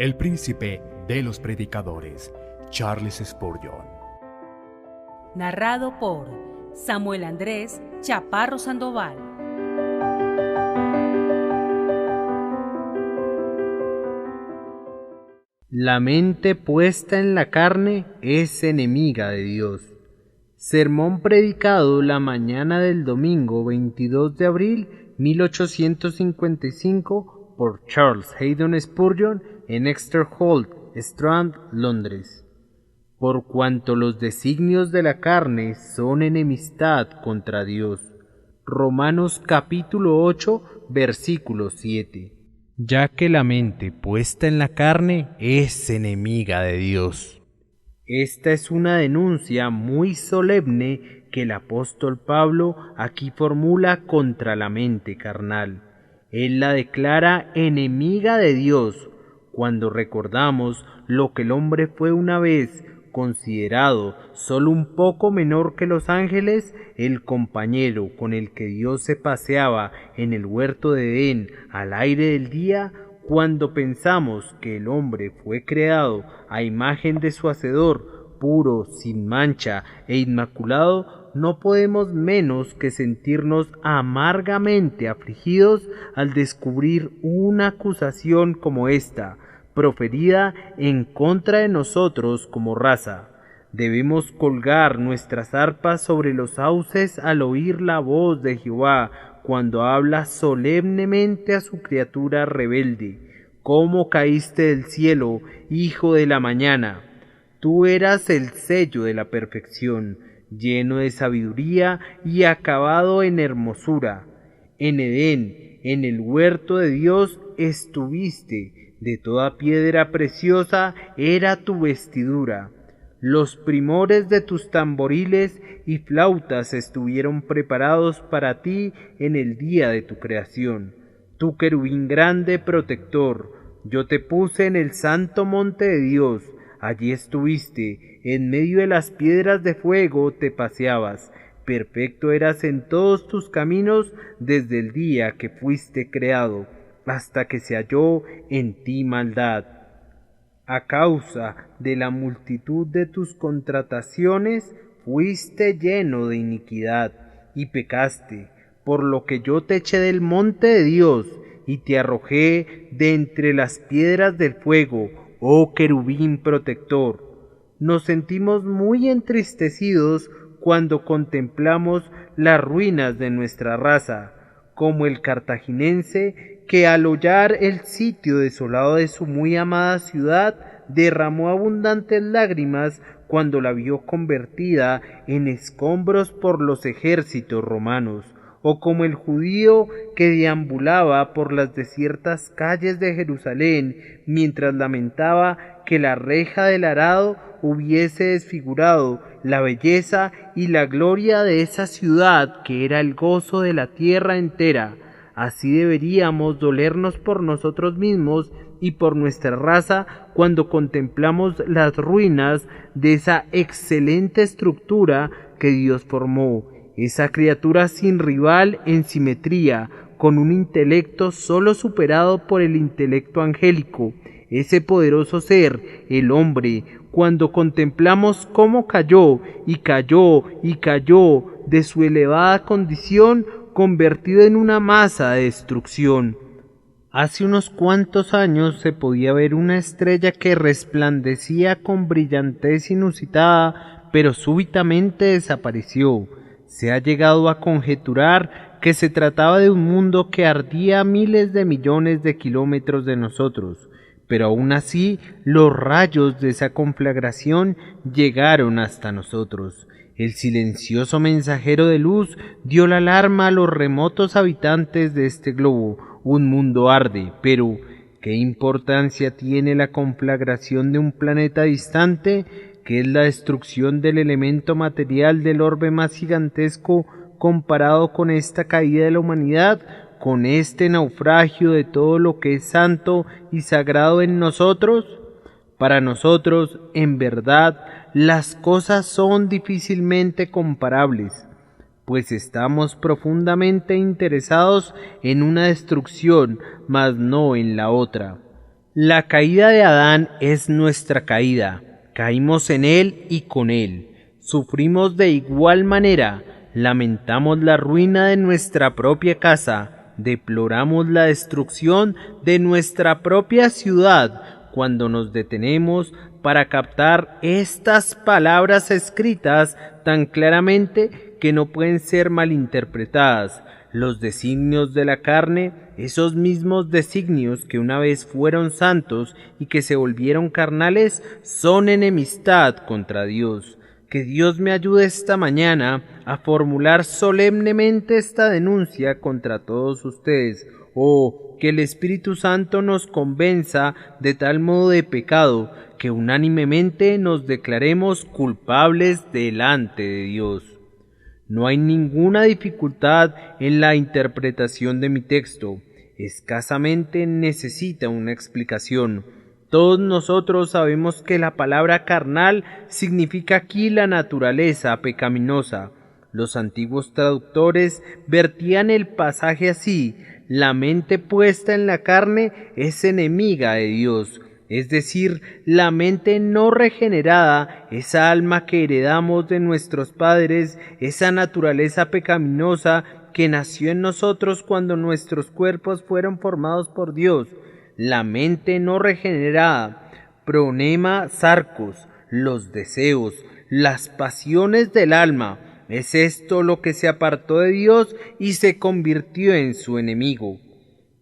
el príncipe de los predicadores, Charles Spurgeon. Narrado por Samuel Andrés Chaparro Sandoval. La mente puesta en la carne es enemiga de Dios. Sermón predicado la mañana del domingo 22 de abril 1855 por Charles Haddon Spurgeon en Exeter Hall, Strand, Londres. Por cuanto los designios de la carne son enemistad contra Dios. Romanos capítulo 8, versículo 7. Ya que la mente puesta en la carne es enemiga de Dios. Esta es una denuncia muy solemne que el apóstol Pablo aquí formula contra la mente carnal. Él la declara enemiga de Dios cuando recordamos lo que el hombre fue una vez, considerado solo un poco menor que los ángeles, el compañero con el que Dios se paseaba en el huerto de Edén al aire del día. Cuando pensamos que el hombre fue creado a imagen de su Hacedor, puro, sin mancha e inmaculado, no podemos menos que sentirnos amargamente afligidos al descubrir una acusación como esta, proferida en contra de nosotros como raza. Debemos colgar nuestras arpas sobre los sauces al oír la voz de Jehová cuando habla solemnemente a su criatura rebelde. ¿Cómo caíste del cielo, hijo de la mañana? Tú eras el sello de la perfección, lleno de sabiduría y acabado en hermosura. En Edén, en el huerto de Dios, estuviste. De toda piedra preciosa era tu vestidura. Los primores de tus tamboriles y flautas estuvieron preparados para ti en el día de tu creación. Tu querubín grande protector, yo te puse en el santo monte de Dios. Allí estuviste, en medio de las piedras de fuego te paseabas. Perfecto eras en todos tus caminos desde el día que fuiste creado, hasta que se halló en ti maldad. A causa de la multitud de tus contrataciones, fuiste lleno de iniquidad, y pecaste, por lo que yo te eché del monte de Dios, y te arrojé de entre las piedras del fuego, oh querubín protector. Nos sentimos muy entristecidos cuando contemplamos las ruinas de nuestra raza, como el cartaginense que al hollar el sitio desolado de su muy amada ciudad, derramó abundantes lágrimas cuando la vio convertida en escombros por los ejércitos romanos, o como el judío que deambulaba por las desiertas calles de Jerusalén mientras lamentaba que la reja del arado hubiese desfigurado la belleza y la gloria de esa ciudad que era el gozo de la tierra entera. Así deberíamos dolernos por nosotros mismos y por nuestra raza cuando contemplamos las ruinas de esa excelente estructura que Dios formó, esa criatura sin rival en simetría, con un intelecto solo superado por el intelecto angélico, ese poderoso ser, el hombre, cuando contemplamos cómo cayó y cayó y cayó de su elevada condición, convertido en una masa de destrucción. Hace unos cuantos años se podía ver una estrella que resplandecía con brillantez inusitada, pero súbitamente desapareció. Se ha llegado a conjeturar que se trataba de un mundo que ardía a miles de millones de kilómetros de nosotros, pero aún así los rayos de esa conflagración llegaron hasta nosotros. El silencioso mensajero de luz dio la alarma a los remotos habitantes de este globo. Un mundo arde, pero ¿qué importancia tiene la conflagración de un planeta distante, que es la destrucción del elemento material del orbe más gigantesco comparado con esta caída de la humanidad, con este naufragio de todo lo que es santo y sagrado en nosotros? Para nosotros, en verdad, las cosas son difícilmente comparables, pues estamos profundamente interesados en una destrucción, mas no en la otra. La caída de Adán es nuestra caída. Caímos en él y con él. Sufrimos de igual manera. Lamentamos la ruina de nuestra propia casa. Deploramos la destrucción de nuestra propia ciudad cuando nos detenemos para captar estas palabras escritas tan claramente que no pueden ser malinterpretadas. Los designios de la carne, esos mismos designios que una vez fueron santos y que se volvieron carnales, son enemistad contra Dios. Que Dios me ayude esta mañana a formular solemnemente esta denuncia contra todos ustedes, o que el Espíritu Santo nos convenza de tal modo de pecado que unánimemente nos declaremos culpables delante de Dios. No hay ninguna dificultad en la interpretación de mi texto. Escasamente necesita una explicación. Todos nosotros sabemos que la palabra carnal significa aquí la naturaleza pecaminosa. Los antiguos traductores vertían el pasaje así: la mente puesta en la carne es enemiga de Dios. Es decir, la mente no regenerada, esa alma que heredamos de nuestros padres, esa naturaleza pecaminosa que nació en nosotros cuando nuestros cuerpos fueron formados por Dios. La mente no regenerada, pronema sarcos, los deseos, las pasiones del alma. Es esto lo que se apartó de Dios y se convirtió en su enemigo.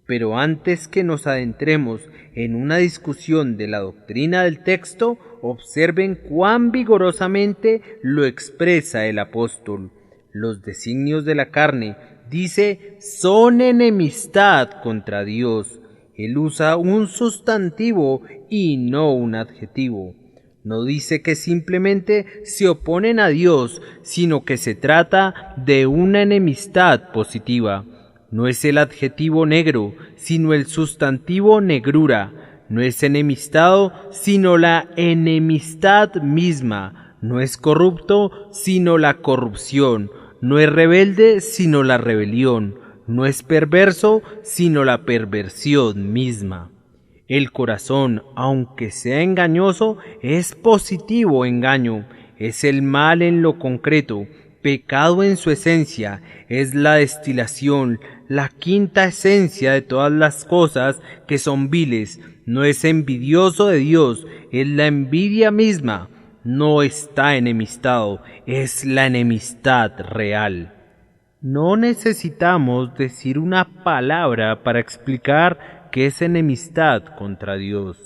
Pero antes que nos adentremos en una discusión de la doctrina del texto, observen cuán vigorosamente lo expresa el apóstol. Los designios de la carne, dice, son enemistad contra Dios. Él usa un sustantivo y no un adjetivo. No dice que simplemente se oponen a Dios, sino que se trata de una enemistad positiva. No es el adjetivo negro, sino el sustantivo negrura. No es enemistado, sino la enemistad misma. No es corrupto, sino la corrupción. No es rebelde, sino la rebelión. No es perverso, sino la perversión misma. El corazón, aunque sea engañoso, es positivo engaño. Es el mal en lo concreto. Pecado en su esencia, es la destilación, la quinta esencia de todas las cosas que son viles. No es envidioso de Dios, es la envidia misma. No está enemistado, es la enemistad real. No necesitamos decir una palabra para explicar qué es enemistad contra Dios.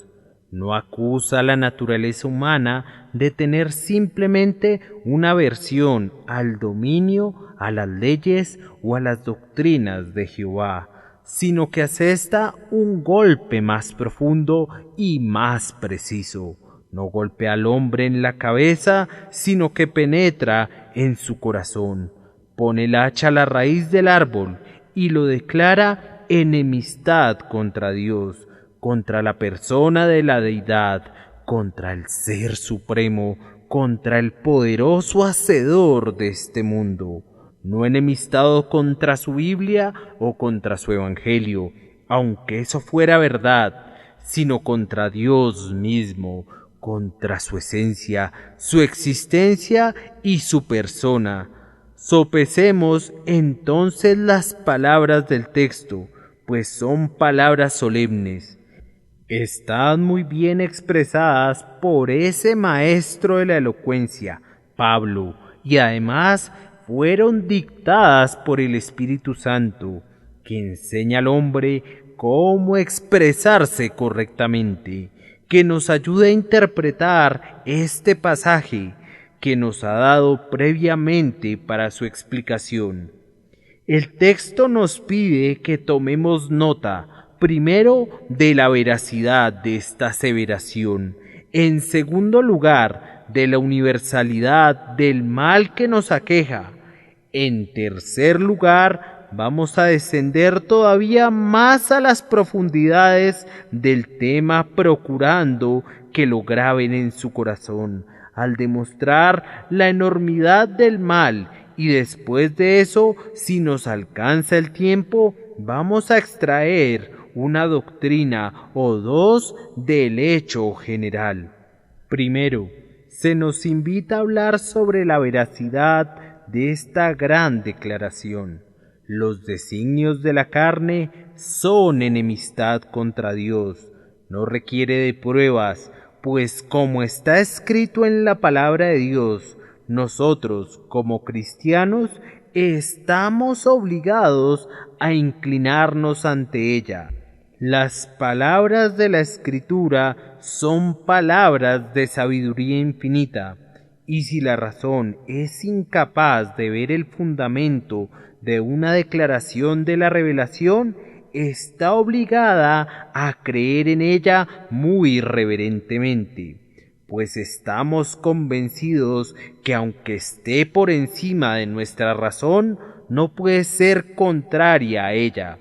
No acusa a la naturaleza humana de tener simplemente una aversión al dominio, a las leyes o a las doctrinas de Jehová, sino que asesta un golpe más profundo y más preciso. No golpea al hombre en la cabeza, sino que penetra en su corazón. Pone el hacha a la raíz del árbol y lo declara enemistad contra Dios, contra la persona de la deidad, contra el Ser Supremo, contra el poderoso Hacedor de este mundo. No enemistado contra su Biblia o contra su Evangelio, aunque eso fuera verdad, sino contra Dios mismo, contra su esencia, su existencia y su persona. Sopesemos entonces las palabras del texto, pues son palabras solemnes. Están muy bien expresadas por ese maestro de la elocuencia, Pablo, y además fueron dictadas por el Espíritu Santo, que enseña al hombre cómo expresarse correctamente, que nos ayude a interpretar este pasaje que nos ha dado previamente para su explicación. El texto nos pide que tomemos nota, primero, de la veracidad de esta aseveración, en segundo lugar, de la universalidad del mal que nos aqueja. En tercer lugar, vamos a descender todavía más a las profundidades del tema, procurando que lo graben en su corazón, al demostrar la enormidad del mal. Y después de eso, si nos alcanza el tiempo, vamos a extraer una doctrina o dos del hecho general. Primero, se nos invita a hablar sobre la veracidad de esta gran declaración. Los designios de la carne son enemistad contra Dios. No requiere de pruebas, pues como está escrito en la palabra de Dios, nosotros, como cristianos, estamos obligados a inclinarnos ante ella. Las palabras de la Escritura son palabras de sabiduría infinita, y si la razón es incapaz de ver el fundamento de una declaración de la revelación, está obligada a creer en ella muy reverentemente, pues estamos convencidos que aunque esté por encima de nuestra razón, no puede ser contraria a ella.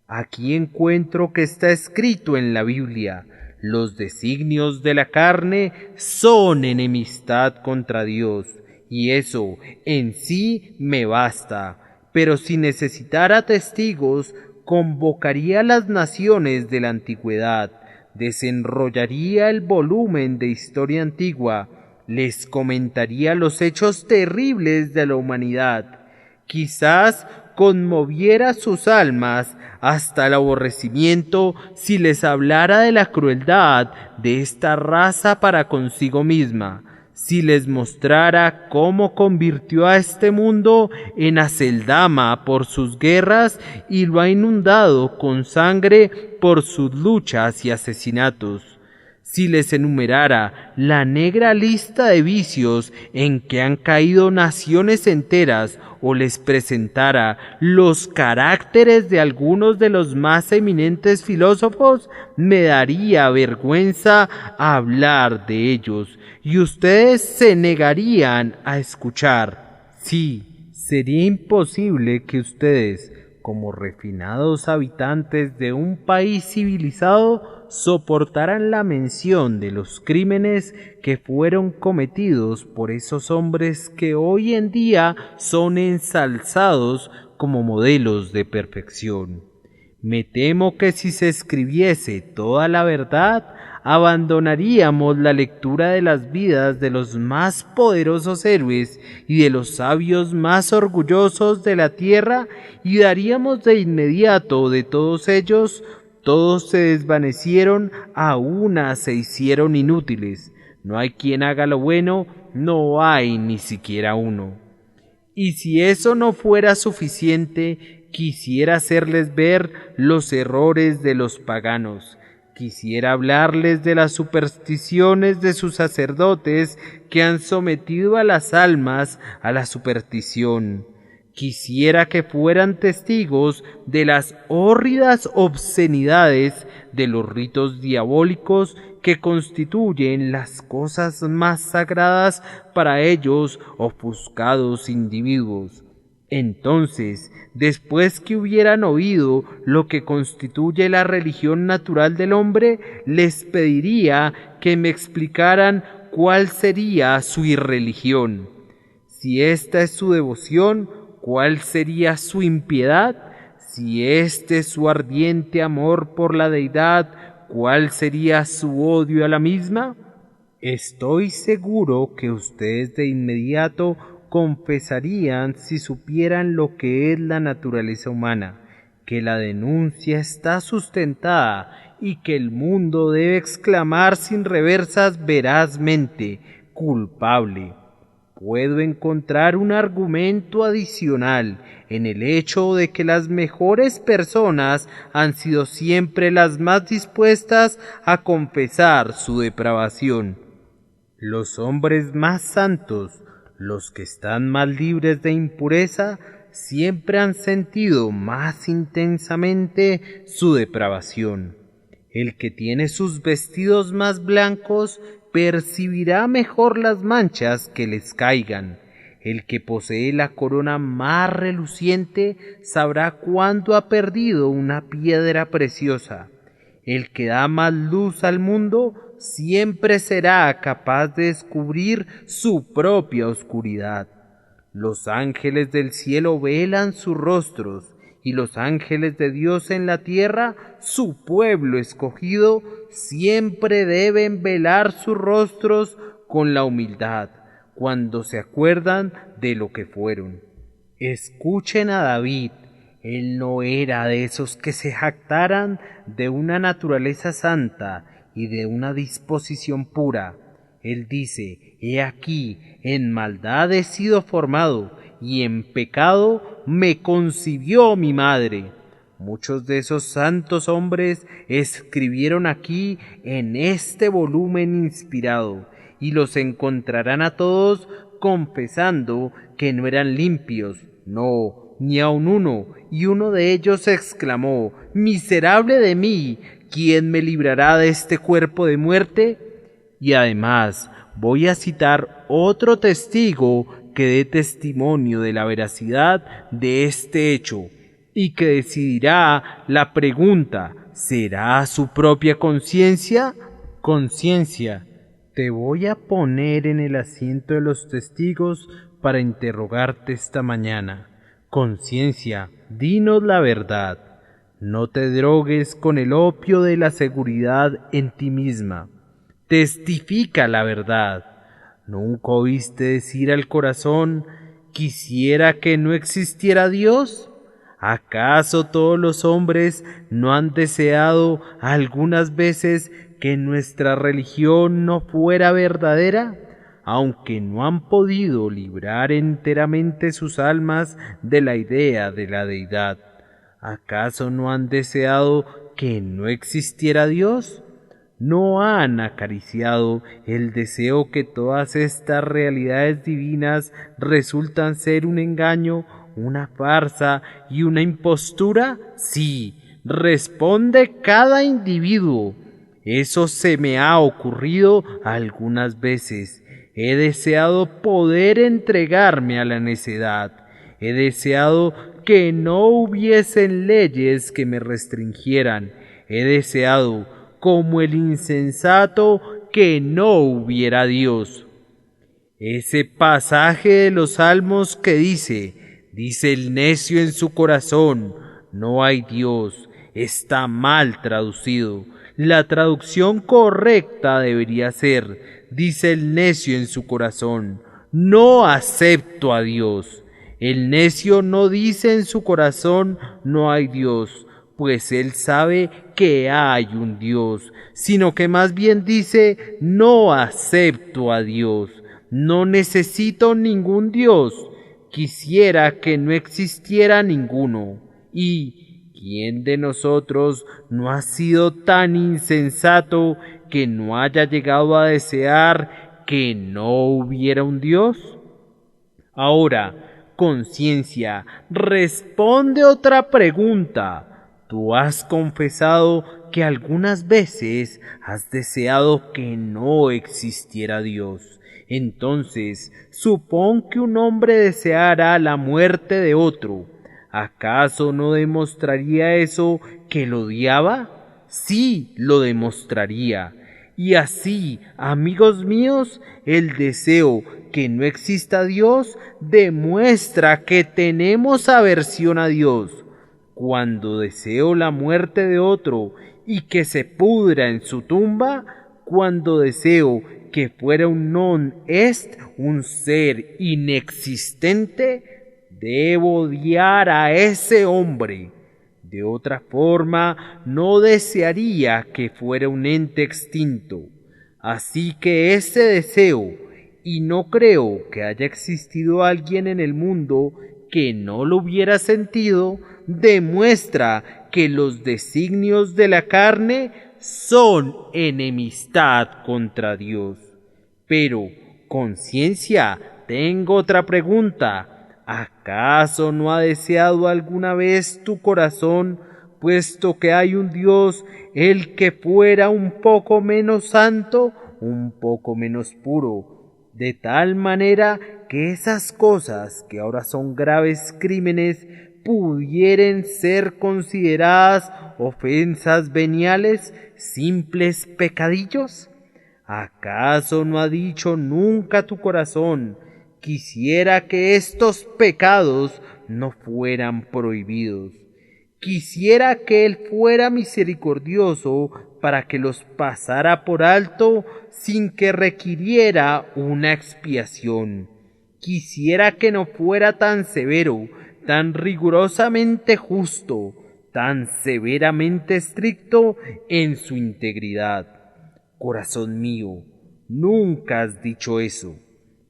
Aquí encuentro que está escrito en la Biblia: los designios de la carne son enemistad contra Dios, y eso en sí me basta. Pero si necesitara testigos, convocaría a las naciones de la antigüedad, desenrollaría el volumen de historia antigua, les comentaría los hechos terribles de la humanidad. Quizás conmoviera sus almas hasta el aborrecimiento si les hablara de la crueldad de esta raza para consigo misma, si les mostrara cómo convirtió a este mundo en aceldama por sus guerras y lo ha inundado con sangre por sus luchas y asesinatos. Si les enumerara la negra lista de vicios en que han caído naciones enteras, o les presentara los caracteres de algunos de los más eminentes filósofos, me daría vergüenza hablar de ellos, y ustedes se negarían a escuchar. Sí, sería imposible que ustedes, como refinados habitantes de un país civilizado, soportaran la mención de los crímenes que fueron cometidos por esos hombres que hoy en día son ensalzados como modelos de perfección. Me temo que si se escribiese toda la verdad, abandonaríamos la lectura de las vidas de los más poderosos héroes y de los sabios más orgullosos de la tierra, y daríamos de inmediato de todos ellos. Todos se desvanecieron, a una se hicieron inútiles. No hay quien haga lo bueno, no hay ni siquiera uno. Y si eso no fuera suficiente, quisiera hacerles ver los errores de los paganos. Quisiera hablarles de las supersticiones de sus sacerdotes que han sometido a las almas a la superstición. Quisiera que fueran testigos de las hórridas obscenidades de los ritos diabólicos que constituyen las cosas más sagradas para ellos ofuscados individuos. Entonces, después que hubieran oído lo que constituye la religión natural del hombre, les pediría que me explicaran cuál sería su irreligión. Si esta es su devoción, ¿cuál sería su impiedad? Si este es su ardiente amor por la deidad, ¿cuál sería su odio a la misma? Estoy seguro que ustedes de inmediato confesarían si supieran lo que es la naturaleza humana, que la denuncia está sustentada y que el mundo debe exclamar sin reversas verazmente: culpable. Puedo encontrar un argumento adicional en el hecho de que las mejores personas han sido siempre las más dispuestas a confesar su depravación. Los hombres más santos, los que están más libres de impureza, siempre han sentido más intensamente su depravación. El que tiene sus vestidos más blancos percibirá mejor las manchas que les caigan. El que posee la corona más reluciente sabrá cuándo ha perdido una piedra preciosa. El que da más luz al mundo siempre será capaz de descubrir su propia oscuridad. Los ángeles del cielo velan sus rostros, y los ángeles de Dios en la tierra, su pueblo escogido, siempre deben velar sus rostros con la humildad cuando se acuerdan de lo que fueron. Escuchen a David. Él no era de esos que se jactaran de una naturaleza santa y de una disposición pura. Él dice: he aquí, en maldad he sido formado, y en pecado me concibió mi madre. Muchos de esos santos hombres escribieron aquí en este volumen inspirado, y los encontrarán a todos confesando que no eran limpios, no, ni aun uno, y uno de ellos exclamó: miserable de mí, ¿quién me librará de este cuerpo de muerte? Y además voy a citar otro testigo que dé testimonio de la veracidad de este hecho, y que decidirá la pregunta: ¿será su propia conciencia? Conciencia, te voy a poner en el asiento de los testigos para interrogarte esta mañana. Conciencia, dinos la verdad. No te drogues con el opio de la seguridad en ti misma. Testifica la verdad. ¿Nunca oíste decir al corazón: quisiera que no existiera Dios? ¿Acaso todos los hombres no han deseado algunas veces que nuestra religión no fuera verdadera, aunque no han podido librar enteramente sus almas de la idea de la deidad? ¿Acaso no han deseado que no existiera Dios? ¿No han acariciado el deseo que todas estas realidades divinas resultan ser un engaño, una farsa y una impostura? Sí, responde cada individuo. Eso se me ha ocurrido algunas veces. He deseado poder entregarme a la necedad. He deseado que no hubiesen leyes que me restringieran. He deseado, como el insensato, que no hubiera Dios. Ese pasaje de los Salmos que dice el necio en su corazón: no hay Dios, está mal traducido. La traducción correcta debería ser: dice el necio en su corazón: no acepto a Dios. El necio no dice en su corazón: no hay Dios, pues él sabe que hay un Dios, sino que más bien dice: no acepto a Dios, no necesito ningún Dios, quisiera que no existiera ninguno. Y ¿quién de nosotros no ha sido tan insensato que no haya llegado a desear que no hubiera un Dios? Ahora, conciencia, responde otra pregunta. Tú has confesado que algunas veces has deseado que no existiera Dios. Entonces, supón que un hombre deseara la muerte de otro. ¿Acaso no demostraría eso que lo odiaba? Sí, lo demostraría. Y así, amigos míos, el deseo que no exista Dios demuestra que tenemos aversión a Dios. Cuando deseo la muerte de otro y que se pudra en su tumba, cuando deseo que fuera un non est, un ser inexistente, debo odiar a ese hombre. De otra forma, no desearía que fuera un ente extinto. Así que ese deseo, y no creo que haya existido alguien en el mundo que no lo hubiera sentido, demuestra que los designios de la carne son enemistad contra Dios. Pero, conciencia, tengo otra pregunta. ¿Acaso no ha deseado alguna vez tu corazón, puesto que hay un Dios, el que fuera un poco menos santo, un poco menos puro, de tal manera que esas cosas que ahora son graves crímenes pudieran ser consideradas ofensas veniales, simples pecadillos? ¿Acaso no ha dicho nunca tu corazón: quisiera que estos pecados no fueran prohibidos? Quisiera que Él fuera misericordioso para que los pasara por alto sin que requiriera una expiación. Quisiera que no fuera tan severo, tan rigurosamente justo, tan severamente estricto en su integridad. Corazón mío, nunca has dicho eso.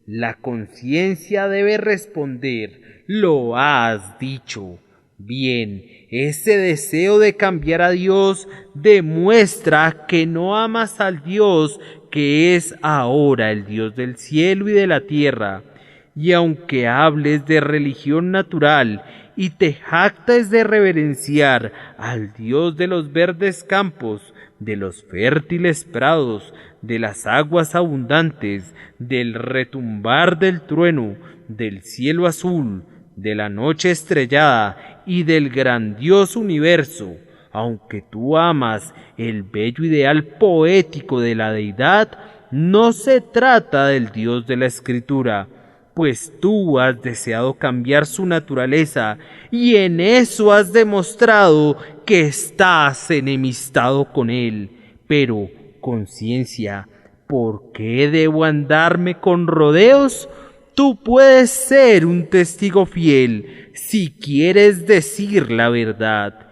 La conciencia debe responder, lo has dicho. Bien, ese deseo de cambiar a Dios demuestra que no amas al Dios que es ahora el Dios del cielo y de la tierra. Y aunque hables de religión natural y te jactes de reverenciar al Dios de los verdes campos, de los fértiles prados, de las aguas abundantes, del retumbar del trueno, del cielo azul, de la noche estrellada y del grandioso universo, aunque tú amas el bello ideal poético de la deidad, no se trata del Dios de la Escritura, pues tú has deseado cambiar su naturaleza y en eso has demostrado que estás enemistado con él. Pero, conciencia, ¿por qué debo andarme con rodeos? Tú puedes ser un testigo fiel si quieres decir la verdad,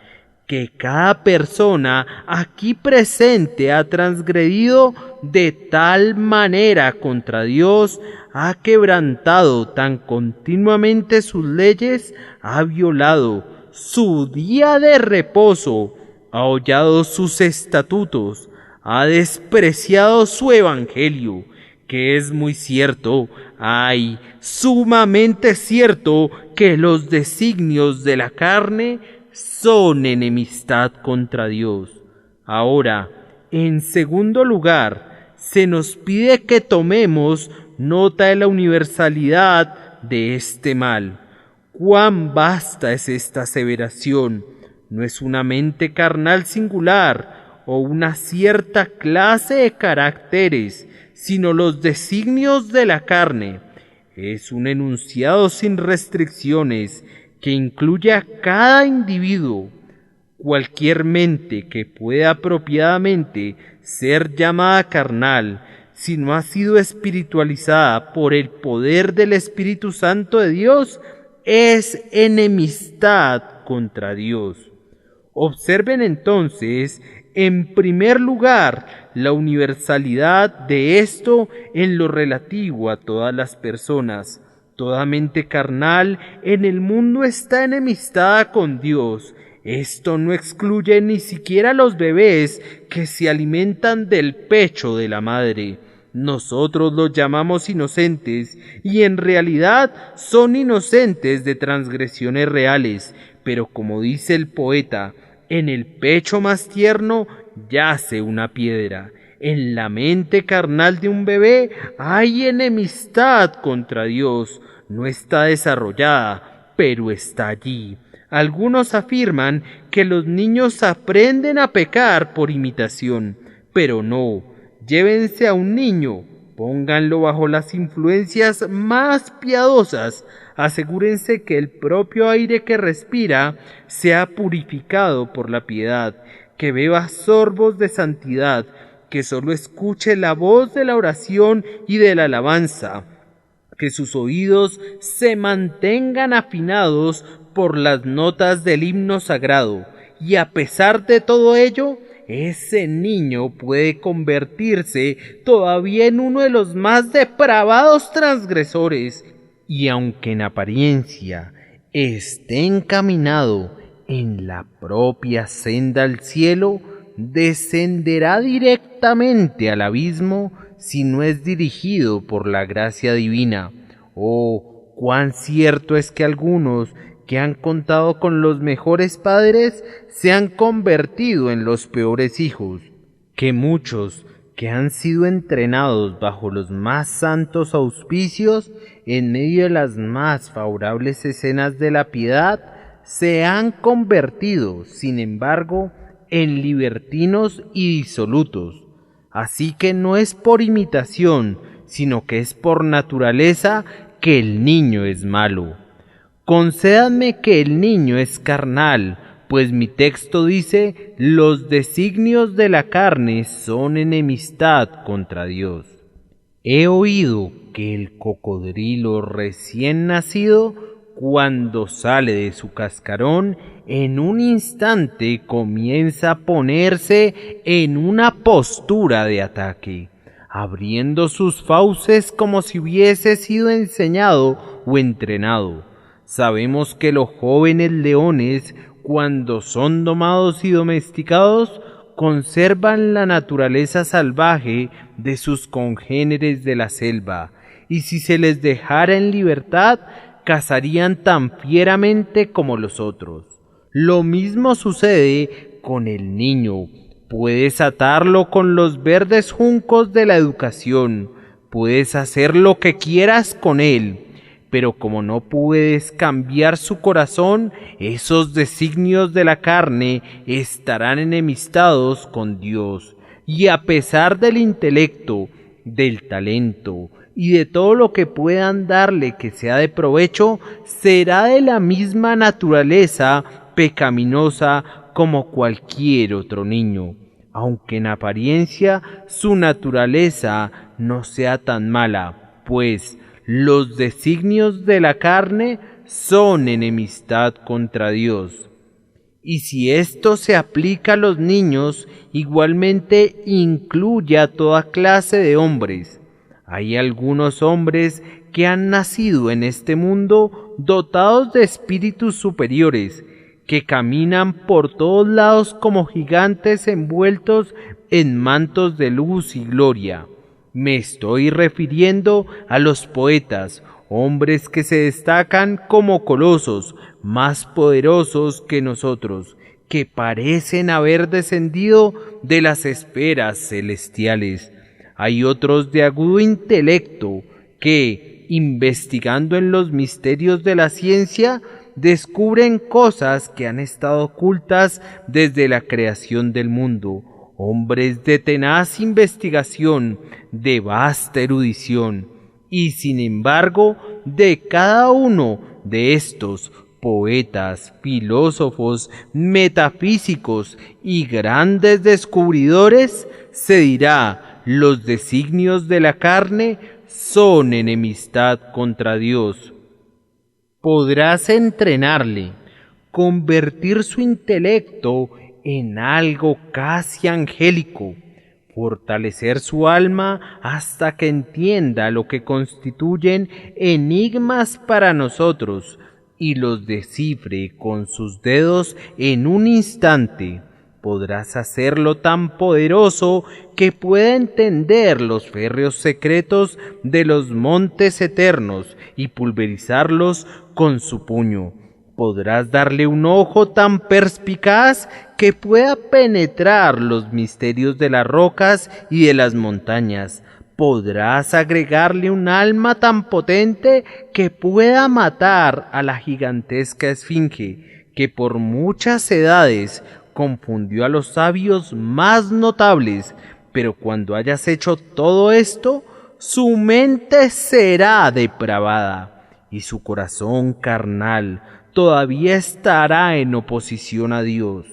que cada persona aquí presente ha transgredido de tal manera contra Dios, ha quebrantado tan continuamente sus leyes, ha violado su día de reposo, ha hollado sus estatutos, ha despreciado su evangelio, que es muy cierto, ay, sumamente cierto, que los designios de la carne son enemistad contra Dios. Ahora, en segundo lugar, se nos pide que tomemos nota de la universalidad de este mal. ¿Cuán vasta es esta aseveración? No es una mente carnal singular o una cierta clase de caracteres, sino los designios de la carne. Es un enunciado sin restricciones que incluye a cada individuo. Cualquier mente que pueda apropiadamente ser llamada carnal, si no ha sido espiritualizada por el poder del Espíritu Santo de Dios, es enemistad contra Dios. Observen entonces, en primer lugar, la universalidad de esto en lo relativo a todas las personas. Toda mente carnal en el mundo está enemistada con Dios. Esto no excluye ni siquiera a los bebés que se alimentan del pecho de la madre. Nosotros los llamamos inocentes y en realidad son inocentes de transgresiones reales, pero como dice el poeta, en el pecho más tierno yace una piedra. En la mente carnal de un bebé hay enemistad contra Dios. No está desarrollada, pero está allí. Algunos afirman que los niños aprenden a pecar por imitación, pero no. Llévense a un niño, pónganlo bajo las influencias más piadosas, asegúrense que el propio aire que respira sea purificado por la piedad, que beba sorbos de santidad, que solo escuche la voz de la oración y de la alabanza, que sus oídos se mantengan afinados por las notas del himno sagrado, y a pesar de todo ello, ese niño puede convertirse todavía en uno de los más depravados transgresores, y aunque en apariencia esté encaminado en la propia senda al cielo, descenderá directamente al abismo si no es dirigido por la gracia divina. Oh, cuán cierto es que algunos que han contado con los mejores padres se han convertido en los peores hijos, que muchos que han sido entrenados bajo los más santos auspicios, en medio de las más favorables escenas de la piedad, se han convertido, sin embargo, en libertinos y disolutos. Así que no es por imitación, sino que es por naturaleza que el niño es malo. Concédanme que el niño es carnal, pues mi texto dice, los designios de la carne son enemistad contra Dios. He oído que el cocodrilo recién nacido, cuando sale de su cascarón, en un instante comienza a ponerse en una postura de ataque, abriendo sus fauces como si hubiese sido enseñado o entrenado. Sabemos que los jóvenes leones, cuando son domados y domesticados, conservan la naturaleza salvaje de sus congéneres de la selva, y si se les dejara en libertad, cazarían tan fieramente como los otros. Lo mismo sucede con el niño. Puedes atarlo con los verdes juncos de la educación, puedes hacer lo que quieras con él, pero como no puedes cambiar su corazón, esos designios de la carne estarán enemistados con Dios. Y a pesar del intelecto, del talento y de todo lo que puedan darle que sea de provecho, será de la misma naturaleza pecaminosa como cualquier otro niño, aunque en apariencia su naturaleza no sea tan mala, pues los designios de la carne son enemistad contra Dios. Y si esto se aplica a los niños, igualmente incluye a toda clase de hombres. Hay algunos hombres que han nacido en este mundo dotados de espíritus superiores, que caminan por todos lados como gigantes envueltos en mantos de luz y gloria. Me estoy refiriendo a los poetas, hombres que se destacan como colosos, más poderosos que nosotros, que parecen haber descendido de las esferas celestiales. Hay otros de agudo intelecto que, investigando en los misterios de la ciencia, descubren cosas que han estado ocultas desde la creación del mundo. Hombres de tenaz investigación, de vasta erudición, y sin embargo, de cada uno de estos poetas, filósofos, metafísicos y grandes descubridores, se dirá, los designios de la carne son enemistad contra Dios. Podrás entrenarle, convertir su intelecto en algo casi angélico, fortalecer su alma hasta que entienda lo que constituyen enigmas para nosotros y los descifre con sus dedos en un instante. Podrás hacerlo tan poderoso que pueda entender los férreos secretos de los montes eternos y pulverizarlos con su puño. Podrás darle un ojo tan perspicaz que pueda penetrar los misterios de las rocas y de las montañas. Podrás agregarle un alma tan potente que pueda matar a la gigantesca esfinge, que por muchas edades confundió a los sabios más notables, pero cuando hayas hecho todo esto, su mente será depravada y su corazón carnal todavía estará en oposición a Dios.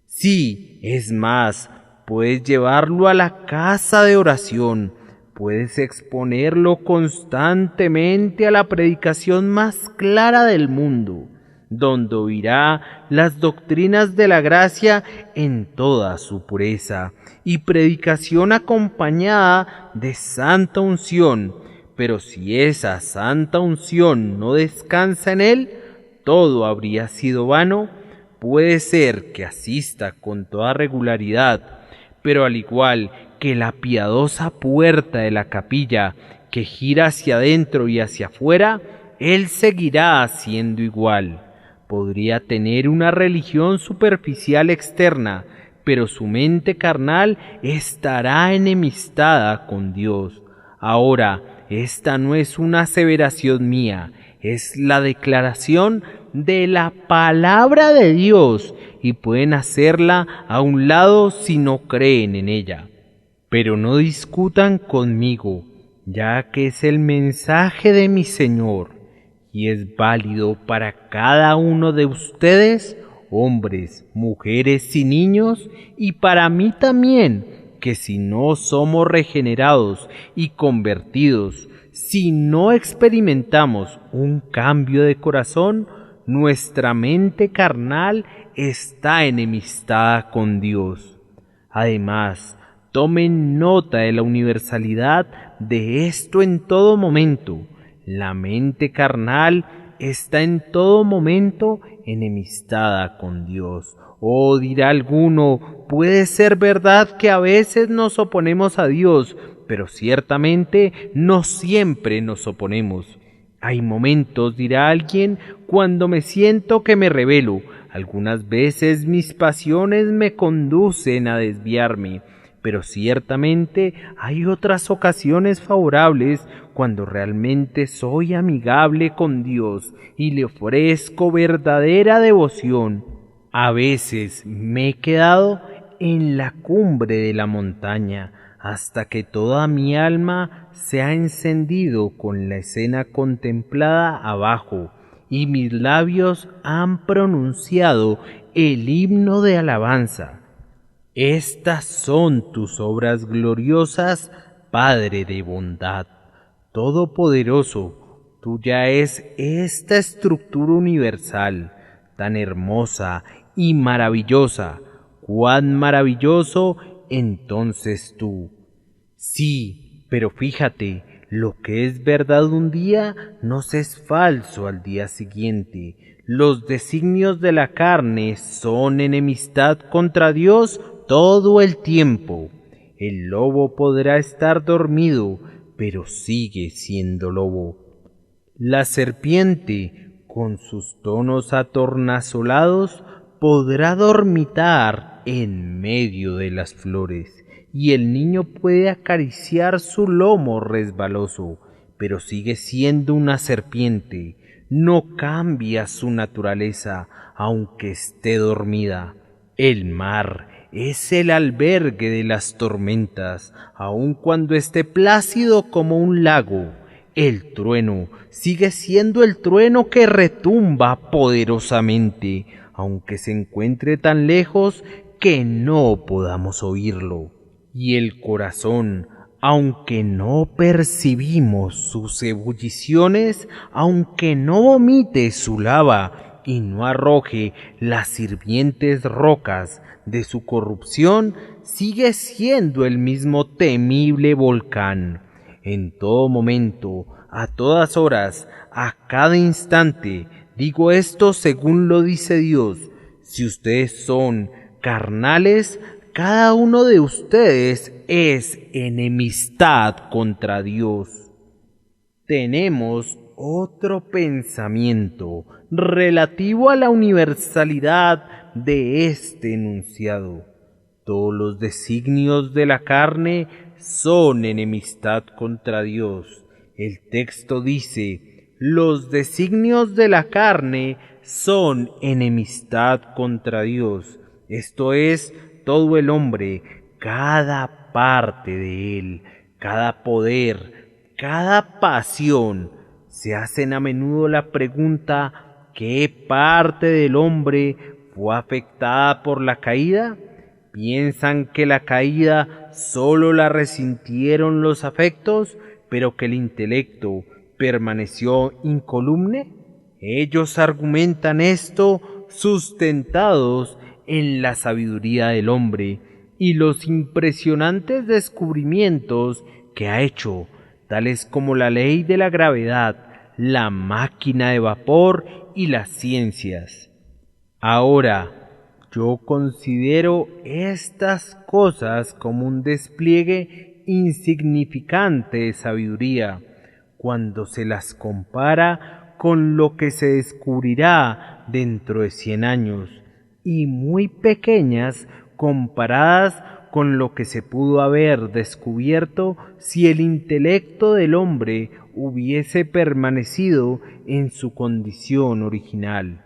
Sí, es más, puedes llevarlo a la casa de oración, puedes exponerlo constantemente a la predicación más clara del mundo, donde oirá las doctrinas de la gracia en toda su pureza, y predicación acompañada de santa unción. Pero si esa santa unción no descansa en él, todo habría sido vano. Puede ser que asista con toda regularidad, pero al igual que la piadosa puerta de la capilla que gira hacia adentro y hacia afuera, él seguirá haciendo igual. Podría tener una religión superficial externa, pero su mente carnal estará enemistada con Dios. Ahora, esta no es una aseveración mía, es la declaración de la palabra de Dios, y pueden hacerla a un lado si no creen en ella. Pero no discutan conmigo, ya que es el mensaje de mi Señor, y es válido para cada uno de ustedes hombres, mujeres y niños, y para mí también, que si no somos regenerados y convertidos, si no experimentamos un cambio de corazón, nuestra mente carnal está enemistada con Dios. Además, tomen nota de la universalidad de esto en todo momento. La mente carnal está en todo momento enemistada con Dios. Oh, dirá alguno, puede ser verdad que a veces nos oponemos a Dios, pero ciertamente no siempre nos oponemos. Hay momentos, dirá alguien, cuando me siento que me rebelo. Algunas veces mis pasiones me conducen a desviarme, pero ciertamente hay otras ocasiones favorables cuando realmente soy amigable con Dios y le ofrezco verdadera devoción. A veces me he quedado en la cumbre de la montaña hasta que toda mi alma se ha encendido con la escena contemplada abajo y mis labios han pronunciado el himno de alabanza. Estas son tus obras gloriosas, Padre de bondad. Todopoderoso, tuya es esta estructura universal, tan hermosa y maravillosa. ¡Cuán maravilloso entonces tú! Sí, pero fíjate, lo que es verdad un día nos es falso al día siguiente. Los designios de la carne son enemistad contra Dios todo el tiempo. El lobo podrá estar dormido, pero sigue siendo lobo. La serpiente, con sus tonos atornasolados, podrá dormitar en medio de las flores, y el niño puede acariciar su lomo resbaloso, pero sigue siendo una serpiente. No cambia su naturaleza, aunque esté dormida. El mar es el albergue de las tormentas, aun cuando esté plácido como un lago. El trueno sigue siendo el trueno que retumba poderosamente, aunque se encuentre tan lejos que no podamos oírlo. Y el corazón, aunque no percibimos sus ebulliciones, aunque no vomite su lava y no arroje las hirvientes rocas de su corrupción, sigue siendo el mismo temible volcán. En todo momento, a todas horas, a cada instante, digo esto según lo dice Dios. Si ustedes son carnales, cada uno de ustedes es enemistad contra Dios. Tenemos otro pensamiento relativo a la universalidad de este enunciado. Todos los designios de la carne son enemistad contra Dios. El texto dice, los designios de la carne son enemistad contra Dios. Esto es, todo el hombre, cada parte de él, cada poder, cada pasión. Se hacen a menudo la pregunta, ¿qué parte del hombre fue afectada por la caída? Piensan que la caída solo la resintieron los afectos, pero que el intelecto permaneció incolume. Ellos argumentan esto sustentados en la sabiduría del hombre y los impresionantes descubrimientos que ha hecho, tales como la ley de la gravedad, la máquina de vapor y las ciencias. Ahora, yo considero estas cosas como un despliegue insignificante de sabiduría, cuando se las compara con lo que se descubrirá dentro de 100 años, y muy pequeñas comparadas con lo que se pudo haber descubierto si el intelecto del hombre hubiese permanecido en su condición original.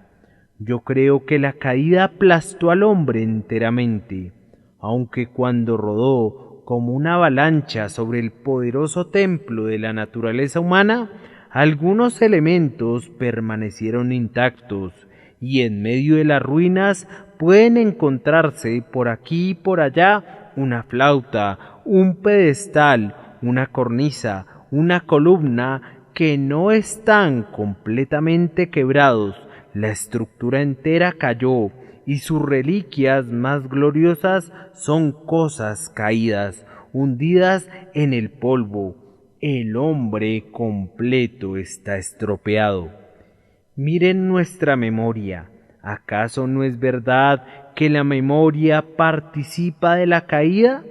Yo creo que la caída aplastó al hombre enteramente, aunque cuando rodó como una avalancha sobre el poderoso templo de la naturaleza humana, algunos elementos permanecieron intactos, y en medio de las ruinas pueden encontrarse por aquí y por allá una flauta, un pedestal, una cornisa, una columna que no están completamente quebrados. La estructura entera cayó y sus reliquias más gloriosas son cosas caídas, hundidas en el polvo. El hombre completo está estropeado. Miren nuestra memoria. ¿Acaso no es verdad que la memoria participa de la caída?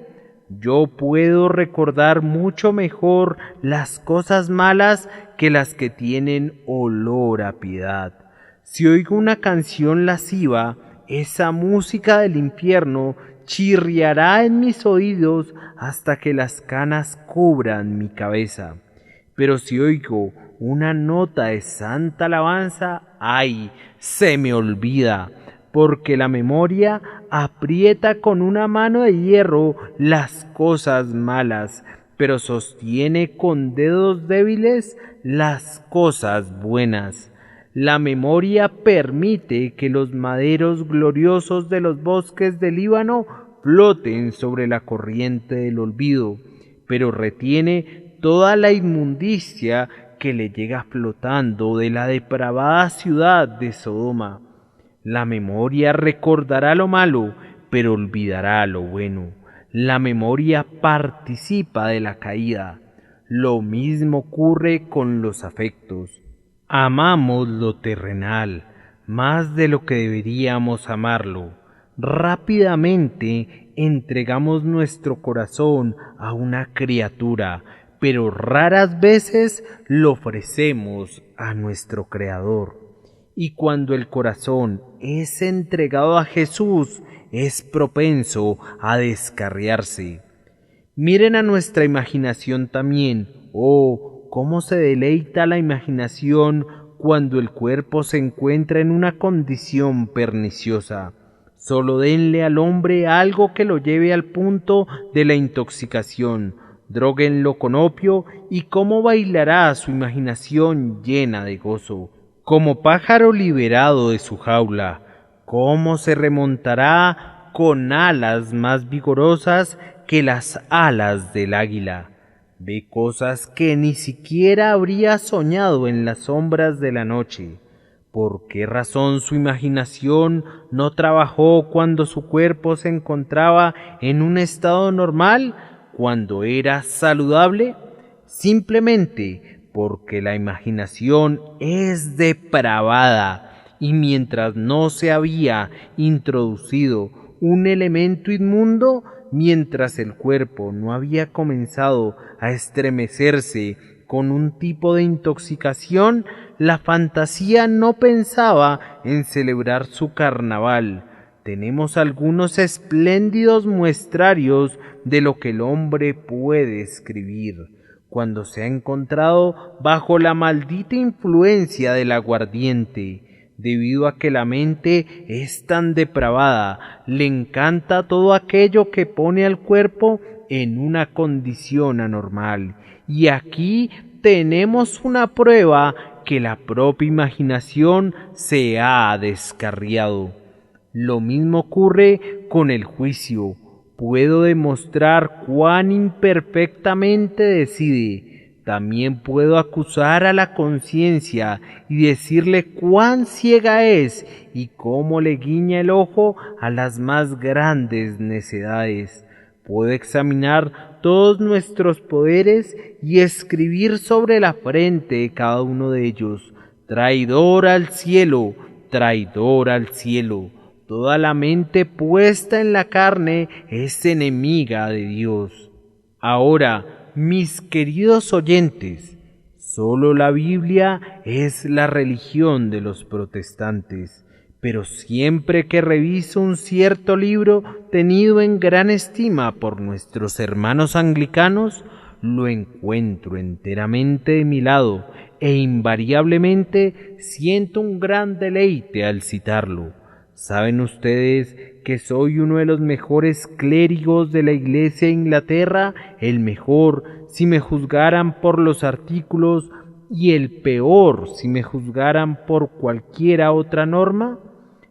Yo puedo recordar mucho mejor las cosas malas que las que tienen olor a piedad. Si oigo una canción lasciva, esa música del infierno chirriará en mis oídos hasta que las canas cubran mi cabeza. Pero si oigo una nota de santa alabanza, ¡ay! Se me olvida, porque la memoria aprieta con una mano de hierro las cosas malas, pero sostiene con dedos débiles las cosas buenas. La memoria permite que los maderos gloriosos de los bosques del Líbano floten sobre la corriente del olvido, pero retiene toda la inmundicia que le llega flotando de la depravada ciudad de Sodoma. La memoria recordará lo malo, pero olvidará lo bueno. La memoria participa de la caída. Lo mismo ocurre con los afectos. Amamos lo terrenal más de lo que deberíamos amarlo. Rápidamente entregamos nuestro corazón a una criatura, pero raras veces lo ofrecemos a nuestro Creador. Y cuando el corazón es entregado a Jesús, es propenso a descarriarse. Miren a nuestra imaginación también. Oh, cómo se deleita la imaginación cuando el cuerpo se encuentra en una condición perniciosa. Solo denle al hombre algo que lo lleve al punto de la intoxicación. Dróguenlo con opio y cómo bailará su imaginación llena de gozo. Como pájaro liberado de su jaula, cómo se remontará con alas más vigorosas que las alas del águila. Ve cosas que ni siquiera habría soñado en las sombras de la noche. ¿Por qué razón su imaginación no trabajó cuando su cuerpo se encontraba en un estado normal, cuando era saludable? Simplemente porque la imaginación es depravada y mientras no se había introducido un elemento inmundo, mientras el cuerpo no había comenzado a estremecerse con un tipo de intoxicación, la fantasía no pensaba en celebrar su carnaval. Tenemos algunos espléndidos muestrarios de lo que el hombre puede escribir cuando se ha encontrado bajo la maldita influencia del aguardiente. Debido a que la mente es tan depravada, le encanta todo aquello que pone al cuerpo en una condición anormal. Y aquí tenemos una prueba que la propia imaginación se ha descarriado. Lo mismo ocurre con el juicio. Puedo demostrar cuán imperfectamente decide. También puedo acusar a la conciencia y decirle cuán ciega es y cómo le guiña el ojo a las más grandes necedades. Puedo examinar todos nuestros poderes y escribir sobre la frente de cada uno de ellos: traidor al cielo, traidor al cielo. Toda la mente puesta en la carne es enemiga de Dios. Ahora, mis queridos oyentes, solo la Biblia es la religión de los protestantes, pero siempre que reviso un cierto libro tenido en gran estima por nuestros hermanos anglicanos, lo encuentro enteramente de mi lado e invariablemente siento un gran deleite al citarlo. ¿Saben ustedes que soy uno de los mejores clérigos de la Iglesia de Inglaterra? El mejor, si me juzgaran por los artículos y el peor si me juzgaran por cualquiera otra norma?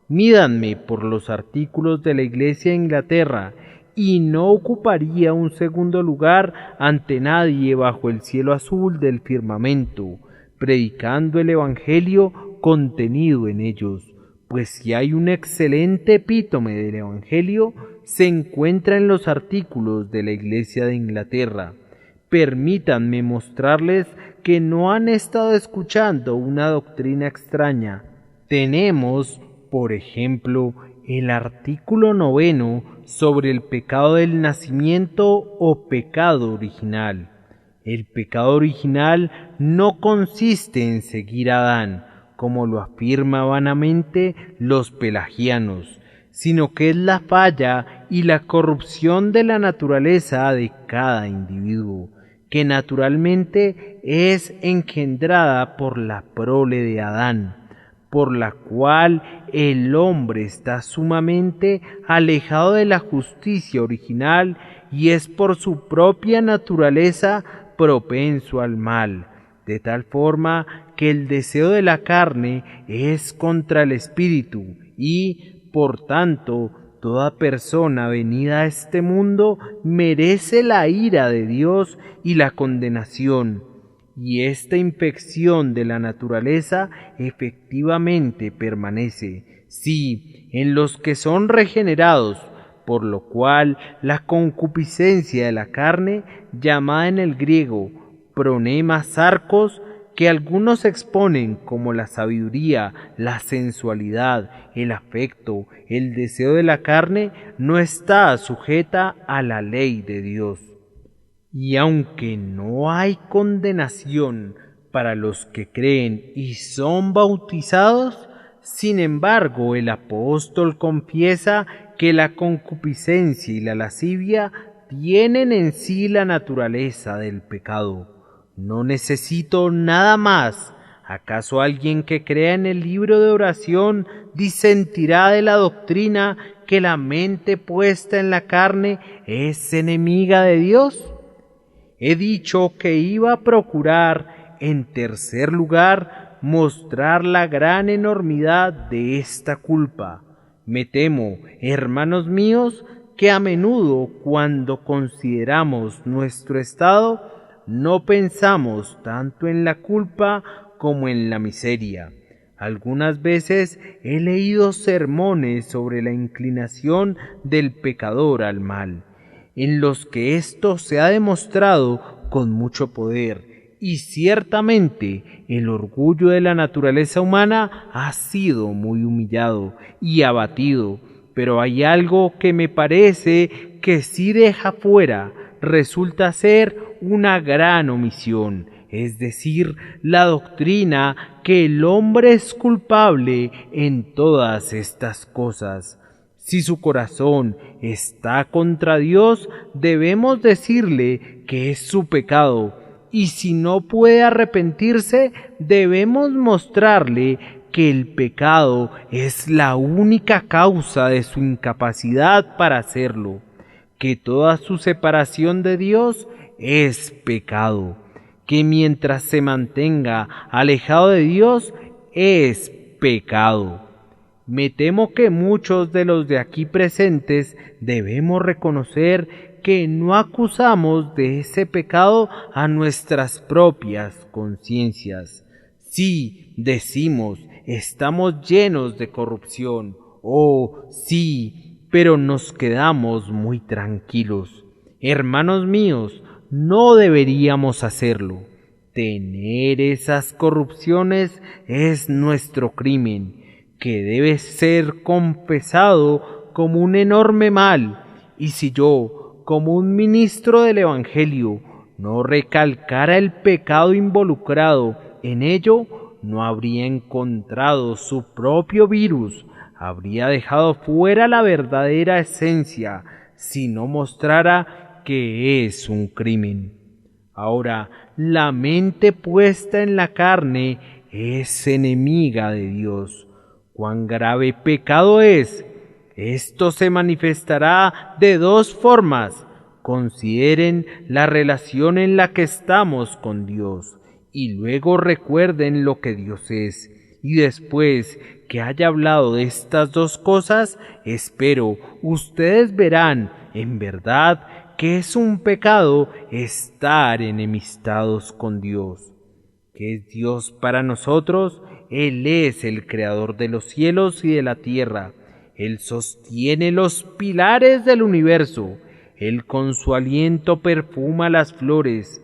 Mídanme por los artículos de la Iglesia de Inglaterra, y no ocuparía un segundo lugar ante nadie bajo el cielo azul del firmamento, predicando el Evangelio contenido en ellos, pues si hay un excelente epítome del Evangelio, se encuentra en los artículos de la Iglesia de Inglaterra. Permítanme mostrarles que no han estado escuchando una doctrina extraña. Tenemos, por ejemplo, el artículo 9 sobre el pecado del nacimiento o pecado original. El pecado original no consiste en seguir a Adán, como lo afirman vanamente los pelagianos, sino que es la falla y la corrupción de la naturaleza de cada individuo, que naturalmente es engendrada por la prole de Adán, por la cual el hombre está sumamente alejado de la justicia original y es por su propia naturaleza propenso al mal, de tal forma que el deseo de la carne es contra el espíritu y, por tanto, toda persona venida a este mundo merece la ira de Dios y la condenación. Y esta infección de la naturaleza efectivamente permanece, sí, en los que son regenerados, por lo cual la concupiscencia de la carne, llamada en el griego pronema sarcos, que algunos exponen como la sabiduría, la sensualidad, el afecto, el deseo de la carne, no está sujeta a la ley de Dios. Y aunque no hay condenación para los que creen y son bautizados, sin embargo el apóstol confiesa que la concupiscencia y la lascivia tienen en sí la naturaleza del pecado. No necesito nada más. ¿Acaso alguien que crea en el libro de oración disentirá de la doctrina que la mente puesta en la carne es enemiga de Dios? He dicho que iba a procurar, en tercer lugar, mostrar la gran enormidad de esta culpa. Me temo, hermanos míos, que a menudo cuando consideramos nuestro estado, no pensamos tanto en la culpa como en la miseria. Algunas veces he leído sermones sobre la inclinación del pecador al mal, en los que esto se ha demostrado con mucho poder, y ciertamente el orgullo de la naturaleza humana ha sido muy humillado y abatido, pero hay algo que me parece que si deja fuera, resulta ser una gran omisión, es decir, la doctrina que el hombre es culpable en todas estas cosas. Si su corazón está contra Dios, debemos decirle que es su pecado, y si no puede arrepentirse, debemos mostrarle que el pecado es la única causa de su incapacidad para hacerlo, que toda su separación de Dios es pecado, que mientras se mantenga alejado de Dios es pecado. Me temo que muchos de los de aquí presentes debemos reconocer que no acusamos de ese pecado a nuestras propias conciencias. Sí, decimos, estamos llenos de corrupción. Oh, sí, pero nos quedamos muy tranquilos. Hermanos míos, no deberíamos hacerlo. Tener esas corrupciones es nuestro crimen, que debe ser confesado como un enorme mal, y si yo, como un ministro del Evangelio, no recalcara el pecado involucrado en ello, no habría encontrado su propio virus, habría dejado fuera la verdadera esencia, si no mostrara que es un crimen. Ahora, la mente puesta en la carne es enemiga de Dios. ¿Cuán grave pecado es? Esto se manifestará de dos formas. Consideren la relación en la que estamos con Dios y luego recuerden lo que Dios es. Y después que haya hablado de estas dos cosas, espero ustedes verán en verdad que es un pecado estar enemistados con Dios. ¿Qué es Dios para nosotros? Él es el creador de los cielos y de la tierra. Él sostiene los pilares del universo. Él con su aliento perfuma las flores.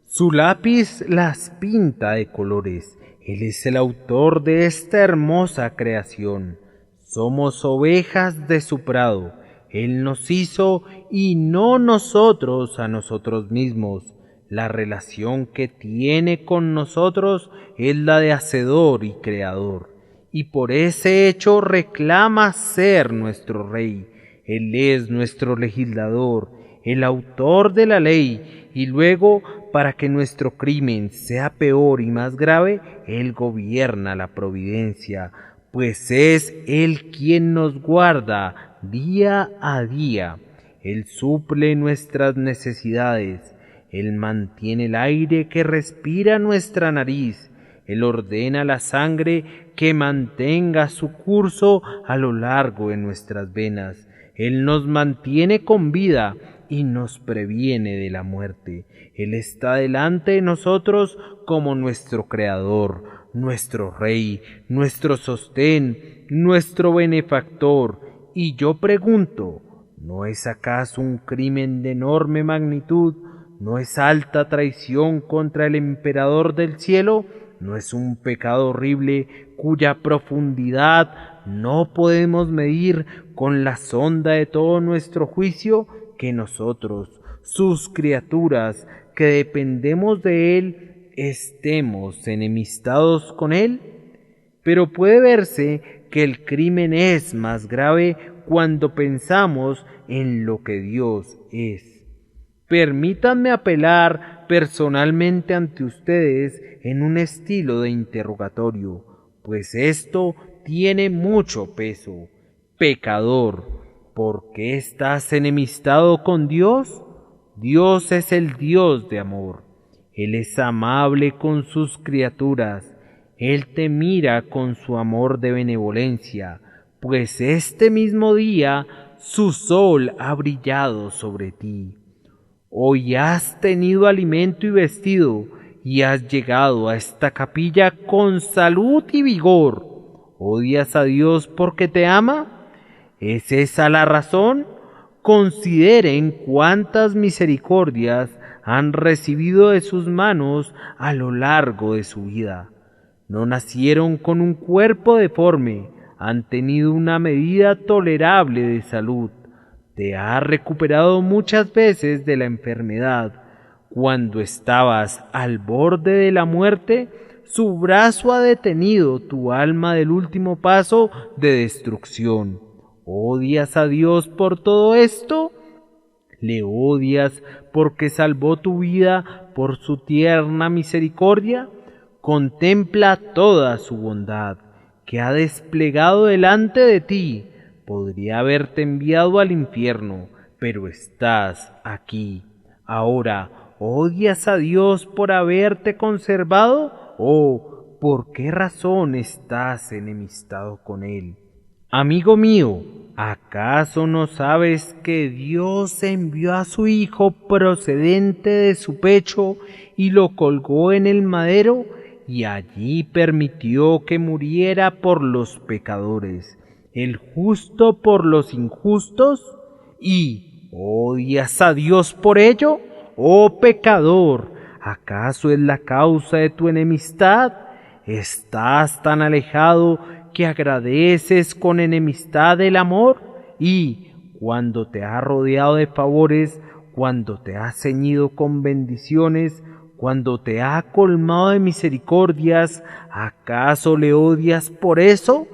Su lápiz las pinta de colores. Él es el autor de esta hermosa creación. Somos ovejas de su prado. Él nos hizo y no nosotros a nosotros mismos. La relación que tiene con nosotros es la de hacedor y creador. Y por ese hecho reclama ser nuestro rey. Él es nuestro legislador, el autor de la ley, y luego, para que nuestro crimen sea peor y más grave, Él gobierna la providencia, pues es Él quien nos guarda día a día. Él suple nuestras necesidades, Él mantiene el aire que respira nuestra nariz, Él ordena la sangre que mantenga su curso a lo largo de nuestras venas. Él nos mantiene con vida y nos previene de la muerte. Él está delante de nosotros como nuestro Creador, nuestro Rey, nuestro sostén, nuestro benefactor. Y yo pregunto, ¿no es acaso un crimen de enorme magnitud? ¿No es alta traición contra el emperador del cielo? ¿No es un pecado horrible cuya profundidad no podemos medir con la sonda de todo nuestro juicio, que nosotros, sus criaturas, que dependemos de Él, estemos enemistados con Él? Pero puede verse que el crimen es más grave cuando pensamos en lo que Dios es. Permítanme apelar personalmente ante ustedes en un estilo de interrogatorio, pues esto tiene mucho peso. Pecador, ¿por qué estás enemistado con Dios? Dios es el Dios de amor. Él es amable con sus criaturas. Él te mira con su amor de benevolencia, pues este mismo día su sol ha brillado sobre ti. Hoy has tenido alimento y vestido, y has llegado a esta capilla con salud y vigor. ¿Odias a Dios porque te ama? ¿Es esa la razón? Consideren cuántas misericordias han recibido de sus manos a lo largo de su vida. No nacieron con un cuerpo deforme, han tenido una medida tolerable de salud. Te ha recuperado muchas veces de la enfermedad. Cuando estabas al borde de la muerte, su brazo ha detenido tu alma del último paso de destrucción. ¿Odias a Dios por todo esto? ¿Le odias porque salvó tu vida por su tierna misericordia? Contempla toda su bondad que ha desplegado delante de ti. Podría haberte enviado al infierno, pero estás aquí. Ahora, ¿odias a Dios por haberte conservado? ¿O por qué razón estás enemistado con Él? Amigo mío, ¿acaso no sabes que Dios envió a su Hijo procedente de su pecho y lo colgó en el madero y allí permitió que muriera por los pecadores, el justo por los injustos? ¿Y odias a Dios por ello? Oh pecador, ¿acaso es la causa de tu enemistad? ¿Estás tan alejado que agradeces con enemistad el amor? Y cuando te ha rodeado de favores, cuando te ha ceñido con bendiciones, cuando te ha colmado de misericordias, ¿acaso le odias por eso?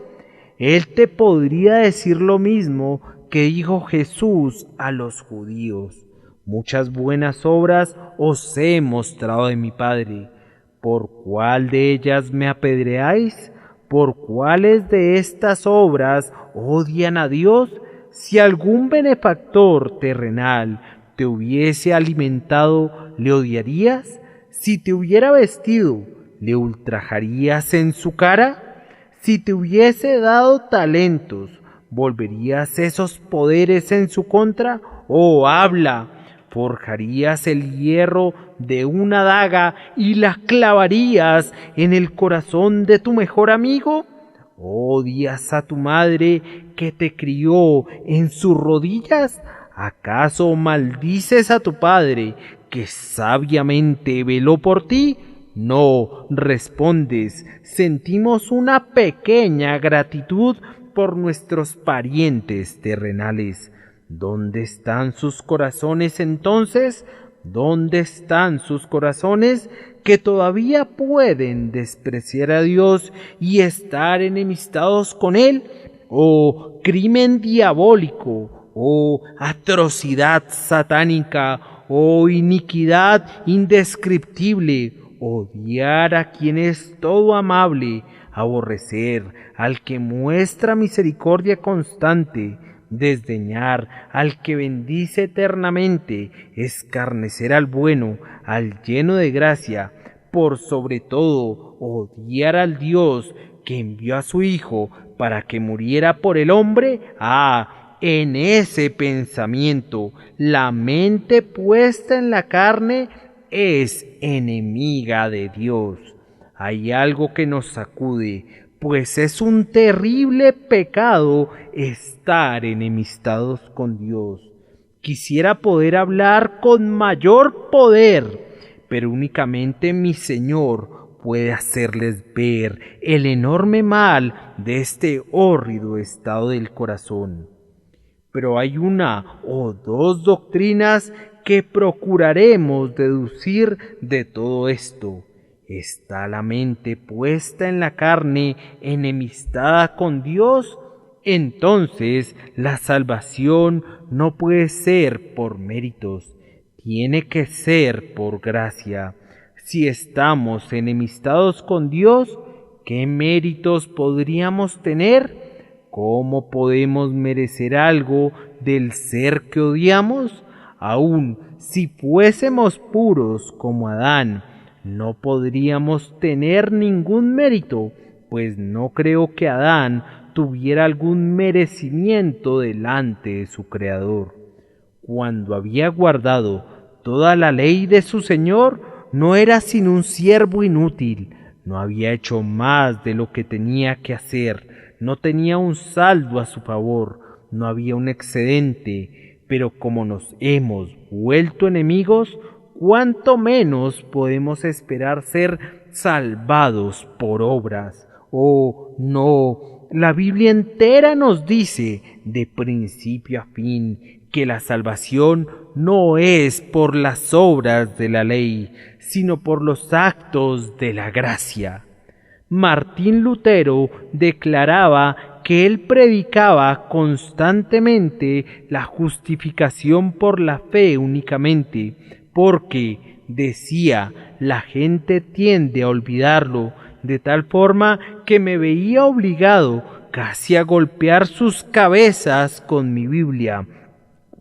Él te podría decir lo mismo que dijo Jesús a los judíos: muchas buenas obras os he mostrado de mi Padre. ¿Por cuál de ellas me apedreáis? ¿Por cuáles de estas obras odian a Dios? Si algún benefactor terrenal te hubiese alimentado, ¿le odiarías? Si te hubiera vestido, ¿le ultrajarías en su cara? Si te hubiese dado talentos, ¿volverías esos poderes en su contra? ¡Oh, habla! ¿Forjarías el hierro de una daga y la clavarías en el corazón de tu mejor amigo? ¿Odias a tu madre que te crió en sus rodillas? ¿Acaso maldices a tu padre que sabiamente veló por ti? No, respondes, sentimos una pequeña gratitud por nuestros parientes terrenales. ¿Dónde están sus corazones entonces? ¿Dónde están sus corazones que todavía pueden despreciar a Dios y estar enemistados con Él? ¡Oh, crimen diabólico! ¡Oh, atrocidad satánica! ¡Oh, iniquidad indescriptible! Odiar a quien es todo amable, aborrecer al que muestra misericordia constante, desdeñar al que bendice eternamente, escarnecer al bueno, al lleno de gracia, por sobre todo odiar al Dios que envió a su Hijo para que muriera por el hombre. En ese pensamiento, la mente puesta en la carne es enemiga de Dios. Hay algo que nos sacude, pues es un terrible pecado estar enemistados con Dios. Quisiera poder hablar con mayor poder, pero únicamente mi Señor puede hacerles ver el enorme mal de este hórrido estado del corazón. Pero hay una o dos doctrinas que procuraremos deducir de todo esto. ¿Está la mente puesta en la carne, enemistada con Dios? Entonces la salvación no puede ser por méritos, tiene que ser por gracia. Si estamos enemistados con Dios, ¿qué méritos podríamos tener? ¿Cómo podemos merecer algo del ser que odiamos? Aun si fuésemos puros como Adán, no podríamos tener ningún mérito, pues no creo que Adán tuviera algún merecimiento delante de su Creador. Cuando había guardado toda la ley de su Señor, no era sino un siervo inútil, no había hecho más de lo que tenía que hacer, no tenía un saldo a su favor, no había un excedente, pero como nos hemos vuelto enemigos, ¿cuánto menos podemos esperar ser salvados por obras? Oh, no, la Biblia entera nos dice, de principio a fin, que la salvación no es por las obras de la ley, sino por los actos de la gracia. Martín Lutero declaraba que él predicaba constantemente la justificación por la fe únicamente, porque, decía, la gente tiende a olvidarlo, de tal forma que me veía obligado casi a golpear sus cabezas con mi Biblia,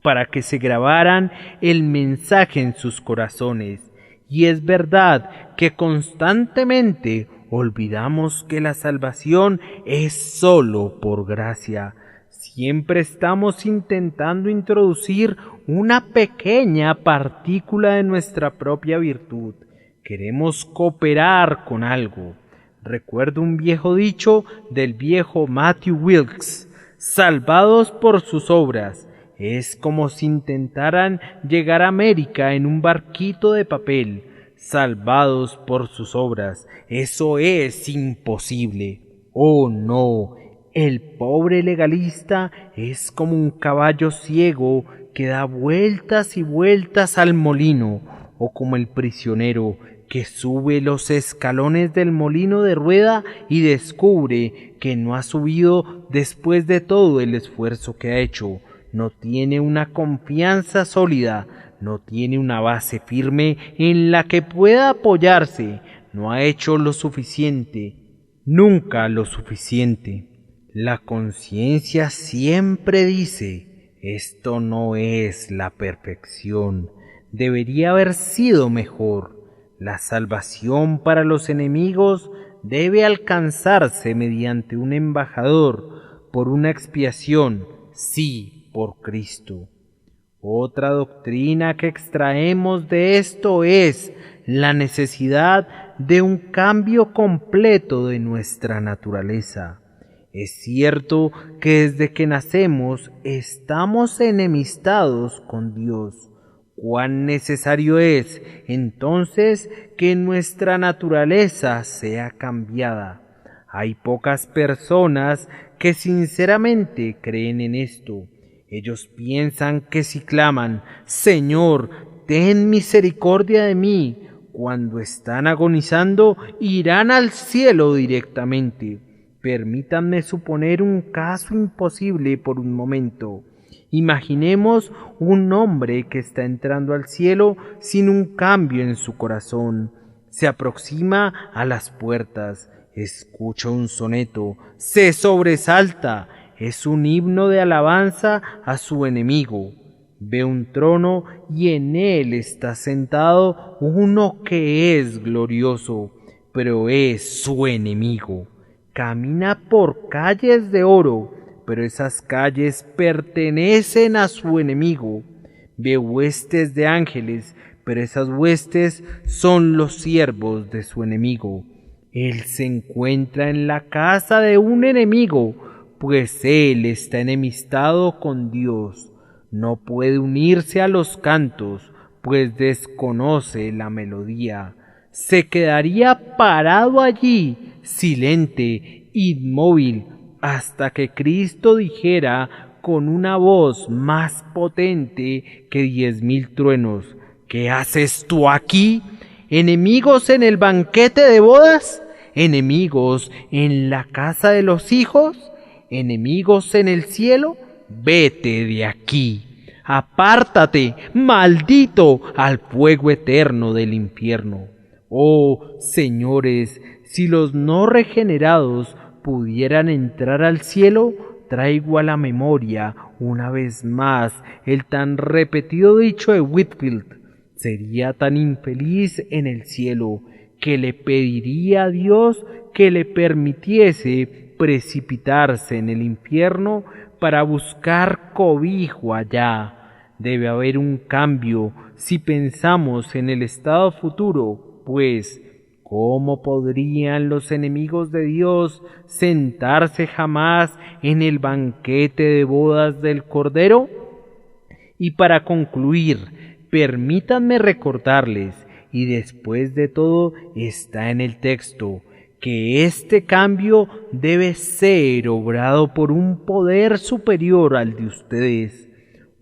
para que se grabaran el mensaje en sus corazones. Y es verdad que constantemente olvidamos que la salvación es sólo por gracia. Siempre estamos intentando introducir una pequeña partícula de nuestra propia virtud. Queremos cooperar con algo. Recuerdo un viejo dicho del viejo Matthew Wilkes: salvados por sus obras. Es como si intentaran llegar a América en un barquito de papel. Salvados por sus obras. Eso es imposible. Oh, no. El pobre legalista es como un caballo ciego que da vueltas y vueltas al molino, o como el prisionero que sube los escalones del molino de rueda y descubre que no ha subido después de todo el esfuerzo que ha hecho. No tiene una confianza sólida, no tiene una base firme en la que pueda apoyarse, no ha hecho lo suficiente, nunca lo suficiente. La conciencia siempre dice: esto no es la perfección, debería haber sido mejor. La salvación para los enemigos debe alcanzarse mediante un embajador, por una expiación, sí, por Cristo. Otra doctrina que extraemos de esto es la necesidad de un cambio completo de nuestra naturaleza. Es cierto que desde que nacemos estamos enemistados con Dios. ¿Cuán necesario es, entonces, que nuestra naturaleza sea cambiada? Hay pocas personas que sinceramente creen en esto. Ellos piensan que si claman, Señor, ten misericordia de mí, cuando están agonizando, irán al cielo directamente. Permítanme suponer un caso imposible por un momento. Imaginemos un hombre que está entrando al cielo sin un cambio en su corazón. Se aproxima a las puertas, escucha un soneto, se sobresalta, es un himno de alabanza a su enemigo. Ve un trono y en él está sentado uno que es glorioso, pero es su enemigo. Camina por calles de oro, pero esas calles pertenecen a su enemigo. Ve huestes de ángeles, pero esas huestes son los siervos de su enemigo. Él se encuentra en la casa de un enemigo, pues él está enemistado con Dios. No puede unirse a los cantos, pues desconoce la melodía. Se quedaría parado allí, silente, inmóvil, hasta que Cristo dijera con una voz más potente que 10,000 truenos: ¿Qué haces tú aquí? ¿Enemigos en el banquete de bodas? ¿Enemigos en la casa de los hijos? ¿Enemigos en el cielo? Vete de aquí. Apártate, maldito, al fuego eterno del infierno. Oh, señores, si los no regenerados pudieran entrar al cielo, traigo a la memoria una vez más el tan repetido dicho de Whitefield: sería tan infeliz en el cielo que le pediría a Dios que le permitiese precipitarse en el infierno para buscar cobijo allá. Debe haber un cambio si pensamos en el estado futuro, pues ¿cómo podrían los enemigos de Dios sentarse jamás en el banquete de bodas del Cordero? Y para concluir, permítanme recordarles, y después de todo está en el texto, que este cambio debe ser obrado por un poder superior al de ustedes.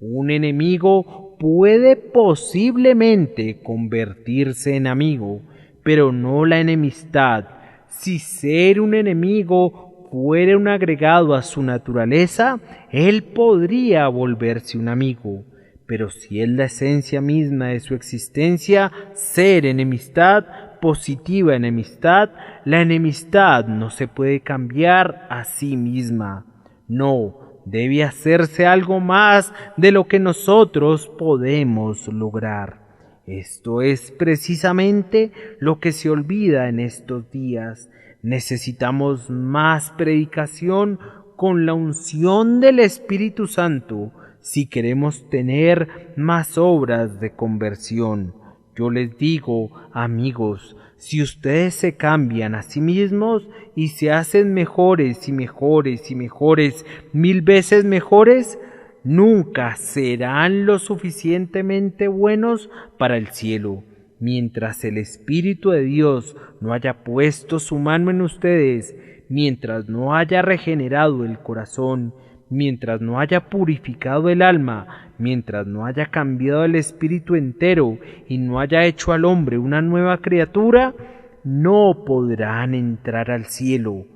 Un enemigo puede posiblemente convertirse en amigo, pero no la enemistad. Si ser un enemigo fuera un agregado a su naturaleza, él podría volverse un amigo. Pero si es la esencia misma de su existencia, ser enemistad, positiva enemistad, la enemistad no se puede cambiar a sí misma. No, debe hacerse algo más de lo que nosotros podemos lograr. Esto es precisamente lo que se olvida en estos días. Necesitamos más predicación con la unción del Espíritu Santo si queremos tener más obras de conversión. Yo les digo, amigos, si ustedes se cambian a sí mismos y se hacen mejores y mejores y mejores, 1000 veces mejores, nunca serán lo suficientemente buenos para el cielo. Mientras el Espíritu de Dios no haya puesto su mano en ustedes, mientras no haya regenerado el corazón, mientras no haya purificado el alma, mientras no haya cambiado el espíritu entero y no haya hecho al hombre una nueva criatura, no podrán entrar al cielo.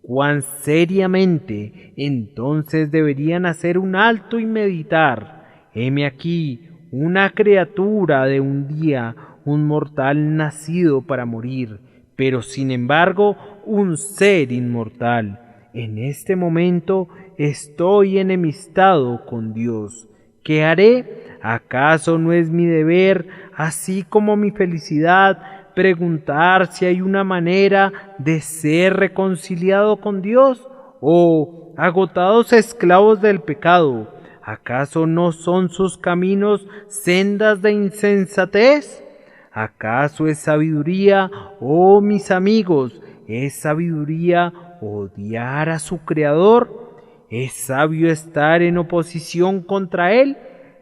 Cuán seriamente entonces deberían hacer un alto y meditar: heme aquí, una criatura de un día, un mortal nacido para morir, pero sin embargo un ser inmortal. En este momento estoy enemistado con Dios. ¿Qué haré? ¿Acaso no es mi deber, así como mi felicidad, preguntar si hay una manera de ser reconciliado con Dios? Oh, agotados esclavos del pecado, ¿acaso no son sus caminos sendas de insensatez? ¿Acaso es sabiduría, oh mis amigos, es sabiduría odiar a su Creador? ¿Es sabio estar en oposición contra Él?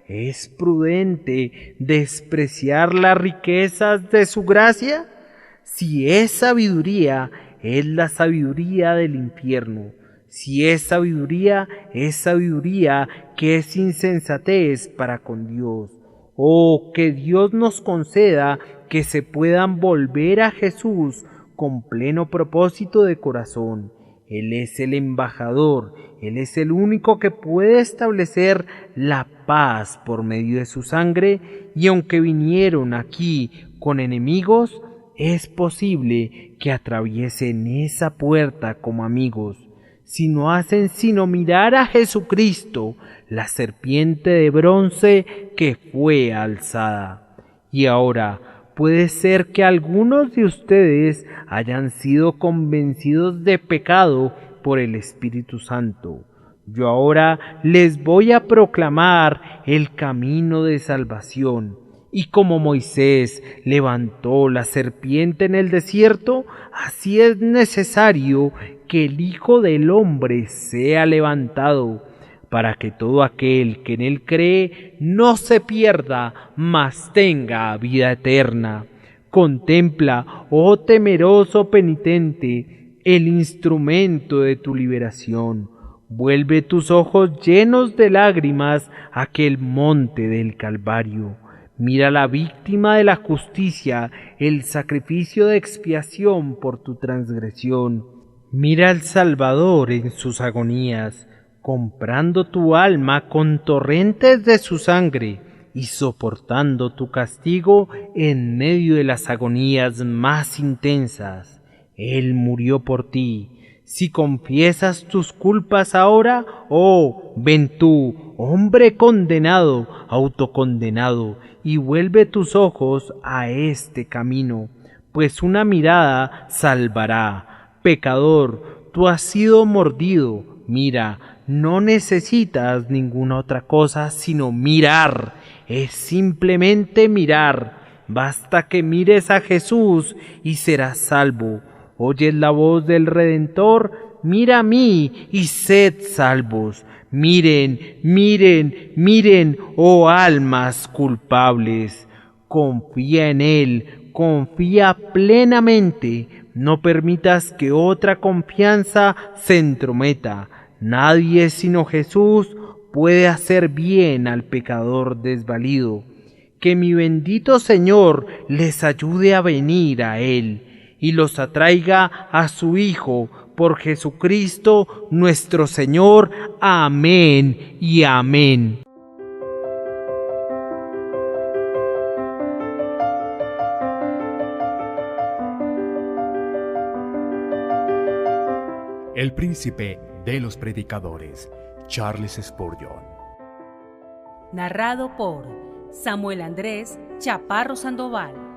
¿Es prudente despreciar las riquezas de su gracia? Si es sabiduría, es la sabiduría del infierno. Si es sabiduría que es insensatez para con Dios. Oh, que Dios nos conceda que se puedan volver a Jesús con pleno propósito de corazón. Él es el embajador, Él es el único que puede establecer la paz por medio de su sangre, y aunque vinieron aquí con enemigos, es posible que atraviesen esa puerta como amigos. Si no hacen sino mirar a Jesucristo, la serpiente de bronce que fue alzada. Y ahora, puede ser que algunos de ustedes hayan sido convencidos de pecado por el Espíritu Santo. Yo ahora les voy a proclamar el camino de salvación. Y como Moisés levantó la serpiente en el desierto, así es necesario que el Hijo del Hombre sea levantado, para que todo aquel que en él cree no se pierda, mas tenga vida eterna. Contempla, oh temeroso penitente, el instrumento de tu liberación. Vuelve tus ojos llenos de lágrimas a aquel monte del Calvario. Mira la víctima de la justicia, el sacrificio de expiación por tu transgresión. Mira al Salvador en sus agonías, comprando tu alma con torrentes de su sangre y soportando tu castigo en medio de las agonías más intensas. Él murió por ti. Si confiesas tus culpas ahora, oh, ven tú, hombre condenado, autocondenado, y vuelve tus ojos a este camino, pues una mirada salvará. Pecador, tú has sido mordido. Mira, no necesitas ninguna otra cosa sino mirar. Es simplemente mirar. Basta que mires a Jesús y serás salvo. ¿Oyes la voz del Redentor? Mira a mí y sed salvos. Miren, miren, miren, oh almas culpables. Confía en Él, confía plenamente. No permitas que otra confianza se entrometa. Nadie sino Jesús puede hacer bien al pecador desvalido. Que mi bendito Señor les ayude a venir a Él y los atraiga a su Hijo, por Jesucristo nuestro Señor. Amén y amén. El príncipe de los predicadores, Charles Spurgeon. Narrado por Samuel Andrés Chaparro Sandoval.